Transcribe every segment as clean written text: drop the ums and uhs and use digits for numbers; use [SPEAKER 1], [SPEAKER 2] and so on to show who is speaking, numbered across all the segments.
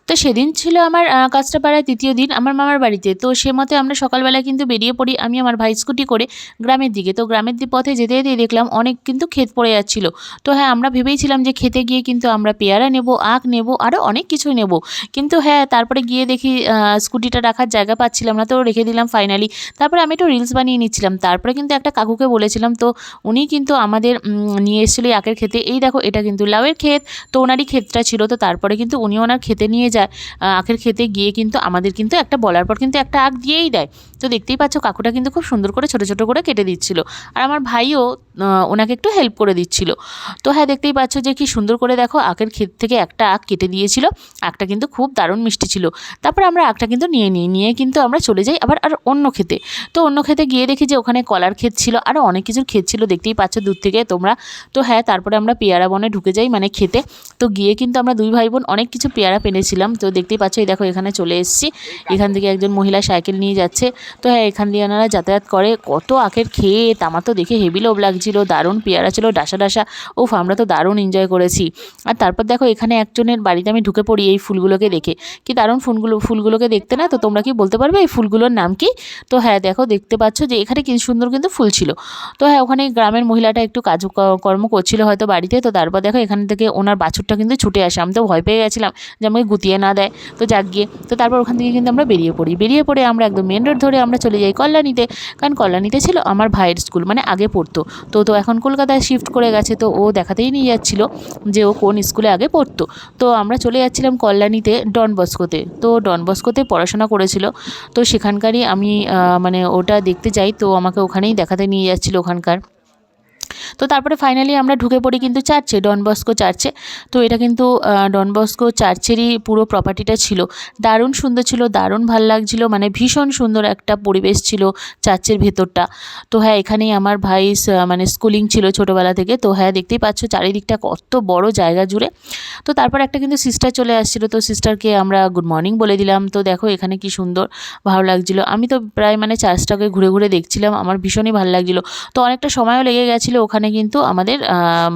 [SPEAKER 1] তো সেদিন ছিল আমার কাঁচরাপাড়ায় ৩য় দিন আমার মামার বাড়িতে। তো সে মতে আমরা সকালবেলা কিন্তু বেরিয়ে পড়ি, আমি আমার ভাই স্কুটি করে গ্রামের দিকে। তো গ্রামের পথে যেতে যেতেই দেখলাম অনেক কিন্তু ক্ষেত পড়ে যাচ্ছিল। তো হ্যাঁ, আমরা ভেবেইছিলাম যে খেতে গিয়ে কিন্তু আমরা পেয়ারা নেব, আখ নেব, আরও অনেক কিছুই নেব। কিন্তু হ্যাঁ, তারপরে গিয়ে দেখি স্কুটিটা রাখার জায়গা পাচ্ছিলাম না, তো রেখে দিলাম ফাইনালি। তারপরে আমি একটু রিলস বানিয়ে নিচ্ছিলাম। তারপরে কিন্তু একটা কাকুকে বলেছিলাম, তো উনি কিন্তু আমাদের নিয়ে এসেছিলো আখের খেতে। এই দেখো, এটা কিন্তু লাউয়ের ক্ষেত। তো ওনারই ক্ষেতটা ছিল। তো তারপরে কিন্তু উনি ওনার খেতে নিয়ে যায়। আখের খেতে গিয়ে কিন্তু আমাদের কিন্তু একটা বলার পর কিন্তু একটা আখ দিয়েই দেয়। তো দেখতেই পাচ্ছ, কাকুটা কিন্তু খুব সুন্দর করে ছোটো ছোটো করে কেটে দিচ্ছিল। আর আমার ভাইও ওনাকে একটু হেল্প করে দিচ্ছিল। তো হ্যাঁ, দেখতেই পাচ্ছ যে কি সুন্দর করে দেখো আখের ক্ষেত থেকে একটা আখ কেটে দিয়েছিল। আখটা কিন্তু খুব দারুণ মিষ্টি ছিল। তারপর আমরা আখটা কিন্তু নিয়ে কিন্তু আমরা চলে যাই আবার অন্য খেতে। তো অন্য খেতে গিয়ে দেখি যে ওখানে কলার ক্ষেত ছিল, আরও অনেক কিছুর ক্ষেত ছিল, দেখতেই পাচ্ছ দূর থেকে তোমরা। তো হ্যাঁ, তারপরে আমরা পেয়ারা বনে ঢুকে যাই, মানে খেতে। তো গিয়ে কিন্তু আমরা দুই ভাই বোন অনেক কিছু পেয়ারা পেনেছিলাম। তো দেখতেই পাচ্ছ, এই দেখো এখানে চলে এসেছি। এখান থেকে একজন মহিলা সাইকেল নিয়ে যাচ্ছে। তো হ্যাঁ, এখান দিয়ে ওনারা যাতায়াত করে। কত আখের ক্ষেত, আমার তো দেখে হেভি লোভ লাগছিল। দারুণ পেয়ারা ছিল, ডাসা ডাসা। উফ, আমরা তো দারুণ এনজয় করেছি। আর তারপর দেখো এখানে একজনের বাড়িতে আমি ঢুকে পড়ি এই ফুলগুলোকে দেখে। কি দারুণ ফুলগুলোকে দেখতে না? তো তোমরা কি বলতে পারবে এই ফুলগুলোর নাম কি? তো হ্যাঁ, দেখো দেখতে পাচ্ছ যে এখানে কি সুন্দর কিন্তু ফুল ছিল। তো হ্যাঁ, ওখানে গ্রামের মহিলাটা একটু কাজ কর্ম করছিল হয়তো বাড়িতে। তো তারপর দেখো এখান থেকে ওনার বাছুরটা কিন্তু ছুটে আসে। আমি তো ভয় পেয়ে গেছিলাম যে আমাকে গুতিয়ে না দেয়। তো যাক গিয়ে, তো তারপর ওখান থেকে কিন্তু আমরা বেরিয়ে পড়ে আমরা একদম মেন রোড ধরে আমরা চলে যাই কল্যাণীতে। কারণ কল্যাণীতে ছিল আমার ভাইয়ের স্কুল, মানে আগে পড়তো। তো এখন কলকাতায় শিফট করে গেছে। তো ও দেখাতেই নিয়ে যাচ্ছিল যে ও কোন স্কুলে আগে পড়তো। তো আমরা চলে যাচ্ছিলাম কল্যাণীতে ডন বস্কোতে। তো ডন বস্কোতে পড়াশোনা করেছিল। তো সেখানকারই আমি মানে ওটা দেখতে যাই। তো আমাকে ওখানেই দেখাতে নিয়ে যাচ্ছিল ওখানকার। তো তারপরে ফাইনালি আমরা ঢুকে পড়ি কিন্তু চার্চে, ডন বস্কো চার্চে। তো এটা কিন্তু ডন বস্কো চার্চেরই পুরো প্রপার্টিটা ছিল। দারুণ সুন্দর ছিল, দারুণ ভাল লাগছিল, মানে ভীষণ সুন্দর একটা পরিবেশ ছিল চার্চের ভেতরটা। তো হ্যাঁ, এখানেই আমার ভাই মানে স্কুলিং ছিল ছোটোবেলা থেকে। তো হ্যাঁ, দেখতেই পাচ্ছ চারিদিকটা কত বড় জায়গা জুড়ে। তো তারপর একটা কিন্তু সিস্টার চলে আসছিল। তো সিস্টারকে আমরা গুড মর্নিং বলে দিলাম। তো দেখো এখানে কি সুন্দর, ভালো লাগছিল। আমি তো প্রায় মানে চার্চটাকে ঘুরে ঘুরে দেখছিলাম, আমার ভীষণই ভালো লাগছিল। তো অনেকটা সময়ও লেগে গেছিলো ওখানে কিন্তু আমাদের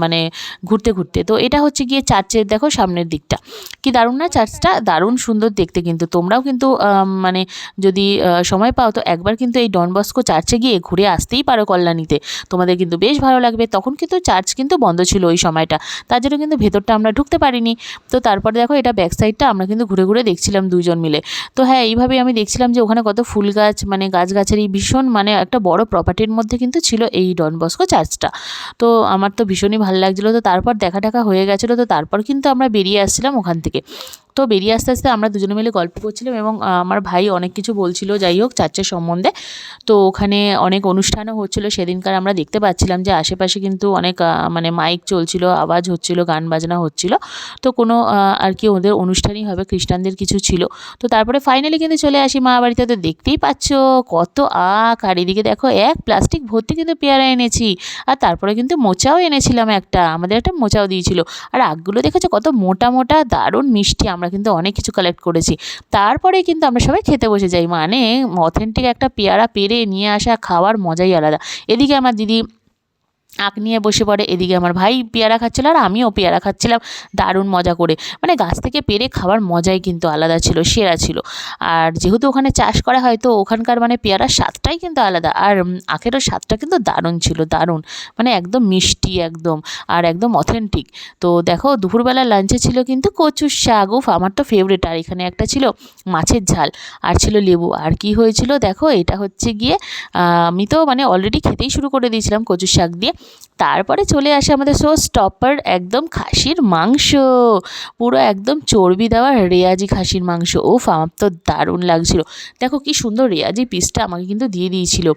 [SPEAKER 1] মানে ঘুরতে। তো এটা হচ্ছে গিয়ে চার্চের দেখো সামনের দিকটা। কি দারুণ না চার্চটা? দারুণ সুন্দর দেখতে। কিন্তু তোমরাও কিন্তু মানে যদি সময় পাও তো একবার কিন্তু এই ডন বস্কো চার্চে গিয়ে ঘুরে আসতেই পারো কল্যাণীতে। তোমাদের কিন্তু বেশ ভালো লাগবে। তখন কিন্তু চার্চ কিন্তু বন্ধ ছিল ওই সময়টা, তার জন্য কিন্তু ভেতরটা আমরা ঢুকতে পারিনি। তো তারপরে দেখো এটা ব্যাক সাইডটা আমরা কিন্তু ঘুরে ঘুরে দেখছিলাম দুইজন মিলে। তো হ্যাঁ, এইভাবেই আমি দেখছিলাম যে ওখানে কত ফুল গাছ, মানে গাছগাছালি ভীষণ, মানে একটা বড় প্রপার্টির মধ্যে কিন্তু ছিল এই ডন বস্কো চার্চটা। তো আমার তো ভীষণই ভালো লাগছিলো। তো তারপর দেখা হয়ে গেছিলো। তো তারপর কিন্তু আমরা বেরিয়ে আসছিলাম ওখান থেকে। তো বেরিয়ে আসতে আমরা দুজনে মিলে গল্প করছিলাম এবং আমার ভাই অনেক কিছু বলছিল, যাই হোক চার্চের সম্বন্ধে। তো ওখানে অনেক অনুষ্ঠানও হচ্ছিলো সেদিনকার। আমরা দেখতে পাচ্ছিলাম যে আশেপাশে কিন্তু অনেক মানে মাইক চলছিল, আওয়াজ হচ্ছিল, গান বাজনা হচ্ছিল। তো কোনো আর কি ওদের অনুষ্ঠানই হবে, খ্রিস্টানদের কিছু ছিল। তো তারপরে ফাইনালি কিন্তু চলে আসি মা বাড়িতে। তো দেখতেই পাচ্ছ কত আখ, আর এদিকে দেখো এক প্লাস্টিক ভর্তি কিন্তু পেয়ারা এনেছি। আর তারপরে কিন্তু মোচাও এনেছিলাম একটা, আমাদের একটা মোচাও দিয়েছিল। আর আখগুলো দেখেছো কত মোটা মোটা, দারুণ মিষ্টি। আমরা কিন্তু অনেক কিছু কালেক্ট করেছি। তারপরে কিন্তু আমরা সবাই খেতে বসে যাই, মানে অথেন্টিক একটা পেয়ারা পেড়ে নিয়ে আসা, খাওয়ার মজাই আলাদা। এদিকে আমার দিদি আখ নিয়ে বসে পড়ে, এদিকে আমার ভাই পেয়ারা খাচ্ছিল আর আমিও পেয়ারা খাচ্ছিলাম দারুণ মজা করে। মানে গাছ থেকে পেড়ে খাওয়ার মজাই কিন্তু আলাদা ছিল, সেরা ছিল। আর যেহেতু ওখানে চাষ করা হয় তো ওখানকার মানে পেয়ারার স্বাদটাই কিন্তু আলাদা। আর আখেরও স্বাদটা কিন্তু দারুণ ছিল, দারুণ, মানে একদম মিষ্টি একদম, আর একদম অথেন্টিক। তো দেখো দুপুরবেলা লাঞ্চে ছিল কিন্তু কচুর শাক, উফ আমার তো ফেভারিট। আর এখানে একটা ছিল মাছের ঝাল, আর ছিল লেবু। আর কি হয়েছিল দেখো, এটা হচ্ছে গিয়ে আমি তো মানে অলরেডি খেতেই শুরু করে দিয়েছিলাম কচুর শাক দিয়ে। তারপরে চলে আসে আমাদের শো স্টপার, একদম খাসির মাংস, পুরো একদম চর্বি দেওয়া রেয়াজি খাসির মাংস। ওফ আমার তো দারুণ লাগছিল। দেখো কি সুন্দর রেয়াজি পিসটা আমাকে কিন্তু দিয়ে দিয়েছিল।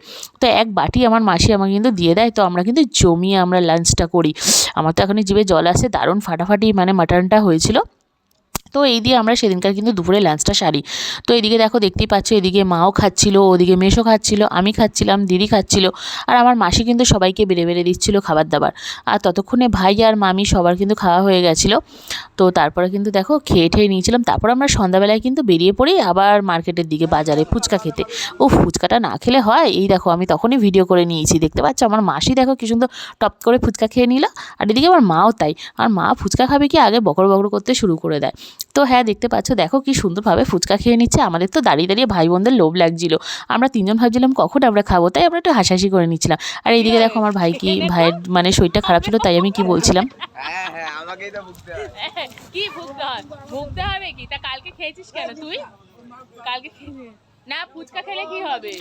[SPEAKER 1] তো এক বাটি আমার মাসি আমাকে কিন্তু দিয়ে দেয়। তো আমরা কিন্তু জমিয়ে আমরা লাঞ্চটা করি। আমার তো এখনই জিভে জল আসে, দারুণ ফাটাফাটি মানে মাটনটা হয়েছিল। তো এই দিয়ে আমরা সেদিনকার কিন্তু দুপুরে লাঞ্চটা সারি। তো এদিকে দেখো দেখতেই পাচ্ছ, এদিকে মাও খাচ্ছিল, ওদিকে মেসো খাচ্ছিল, আমি খাচ্ছিলাম, দিদি খাচ্ছিল, আর আমার মাসি কিন্তু সবাইকে বেড়ে বেড়ে দিচ্ছিল খাবার দাবার। আর ততক্ষণে ভাই আর মামি সবার কিন্তু খাওয়া হয়ে গেছিলো। তো তারপরে কিন্তু দেখো খেয়ে ঠেয়ে নিয়েছিলাম। তারপর আমরা সন্ধ্যাবেলায় কিন্তু বেরিয়ে পড়ি আবার মার্কেটের দিকে, বাজারে ফুচকা খেতে। ও ফুচকাটা না খেলে হয়? এই দেখো আমি তখনই ভিডিও করে নিয়েছি, দেখতে পাচ্ছ আমার মাসি দেখো কি সুন্দর টপ করে ফুচকা খেয়ে নিল। আর এদিকে আমার মাও তাই। আর মা ফুচকা খাবে কি আগে বকর বকর করতে শুরু করে দেয়। তো হ্যাঁ, দেখতে পাচ্ছ, দেখো কি সুন্দরভাবে ফুচকা খেয়ে নিচ্ছে। আমাদের তো দাঁড়িয়ে দাঁড়িয়ে ভাই বোনদের লোভ লাগছিল। আমরা তিনজন ভাবছিলাম কখন আমরা খাবো, তাই আমরা একটু হাসাহাসি করে নিচ্ছিলাম। আর এইদিকে দেখো আমার ভাইয়ের মানে শরীরটা খারাপ ছিল, তাই আমি কি বলছিলাম,
[SPEAKER 2] হ্যাঁ হ্যাঁ আমাকেই তো ভুগতে হবে।
[SPEAKER 3] কি ভুগতে হয়? ভুগতে হবে কি? তা কালকে খেয়েছিস কেন তুই? কালকে না, ফুচকা খেলে কি হবে?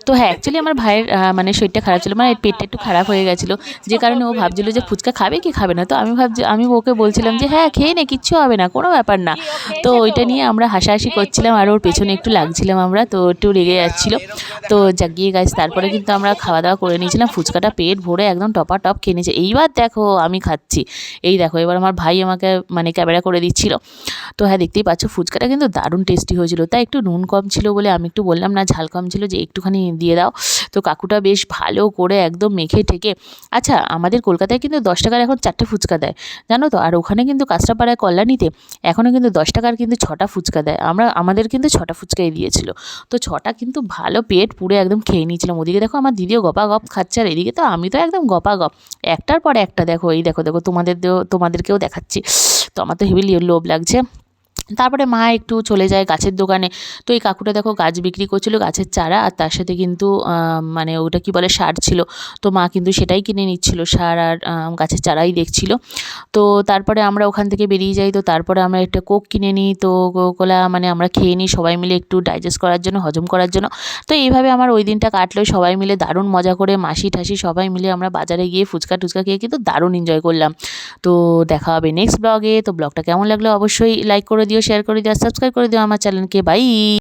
[SPEAKER 1] তো হ্যাঁ, অ্যাকচুয়ালি আমার ভাইয়ের মানে শরীরটা খারাপ ছিল, মানে পেটটা একটু খারাপ হয়ে গেছিলো, যে কারণে ও ভাবছিল যে ফুচকা খাবে কি খাবে না। তো আমি ওকে বলছিলাম যে হ্যাঁ খেয়ে নে, কিচ্ছু হবে না, কোনো ব্যাপার না। তো ওইটা নিয়ে আমরা হাসাহাসি করছিলাম, আর ওর পেছনে একটু লাগছিলাম আমরা, তো একটু রেগে যাচ্ছিলো। তো জাগিয়ে গাছ, তারপরে কিন্তু আমরা খাওয়া দাওয়া করে নিয়েছিলাম, ফুচকাটা পেট ভরে একদম টপাটপ খেয়ে নিয়েছে। এইবার দেখো আমি খাচ্ছি, এই দেখো এবার আমার ভাই আমাকে মানে ক্যামেরা করে দিচ্ছিল। তো হ্যাঁ, দেখতেই পাচ্ছ ফুচকাটা কিন্তু দারুণ টেস্টি হয়েছিল। তাই একটু নুন কম ছিল বলে আমি একটু বললাম, না ঝাল কম ছিল, যে একটুখানি দিয়ে দাও। তো কাকুটা বেশ ভালো করে একদম মেখে ঠেকে, আচ্ছা আমাদের কলকাতায় কিন্তু 10 টাকার এখন 4টে ফুচকা দেয়, জানো তো। আর ওখানে কিন্তু কাঁচরাপাড়ায় কল্যাণীতে এখনও কিন্তু 10 টাকার কিন্তু 6টা ফুচকা দেয়। আমাদের কিন্তু 6টা ফুচকাই দিয়েছিল। তো 6টা কিন্তু ভালো পেট পুরো একদম খেয়ে নিয়েছিলাম। ওদিকে দেখো আমার দিদিও গপাগপ খাচ্ছে, আর এদিকে তো আমি তো একদম গপাগপ, একটার পর একটা। দেখো এই দেখো দেখো, তোমাদেরকেও দেখাচ্ছি। তো আমার তো হেভি লোভ লাগছে। তারপরে মা একটু চলে যায় গাছের দোকানে। তো এই কাকুটা দেখো গাছ বিক্রি করছিল, গাছের চারা, আর তার সাথে কিন্তু মানে ওটা কি বলে, সার ছিল। তো মা কিন্তু সেটাই কিনে নিচ্ছিল, সার আর গাছের চারাই দেখছিল। তো তারপরে আমরা ওখান থেকে বেরিয়ে যাই। তো তারপরে আমরা একটা কোক কিনে নিই। তো কোকোলা মানে আমরা খেয়ে নিই সবাই মিলে, একটু ডাইজেস্ট করার জন্য, হজম করার জন্য। তো এইভাবে আমার ওই দিনটা কাটলো সবাই মিলে দারুণ মজা করে, মাসি ঠাসি সবাই মিলে আমরা বাজারে গিয়ে ফুচকা টুচকা খেয়ে কিন্তু দারুণ এনজয় করলাম। তো দেখা হবে নেক্সট ব্লগে। তো ব্লগটা কেমন লাগলো অবশ্যই লাইক করে দিও, শেয়ার করে দিও, সাবস্ক্রাইব করে দিও আমার চ্যানেলকে। বাই।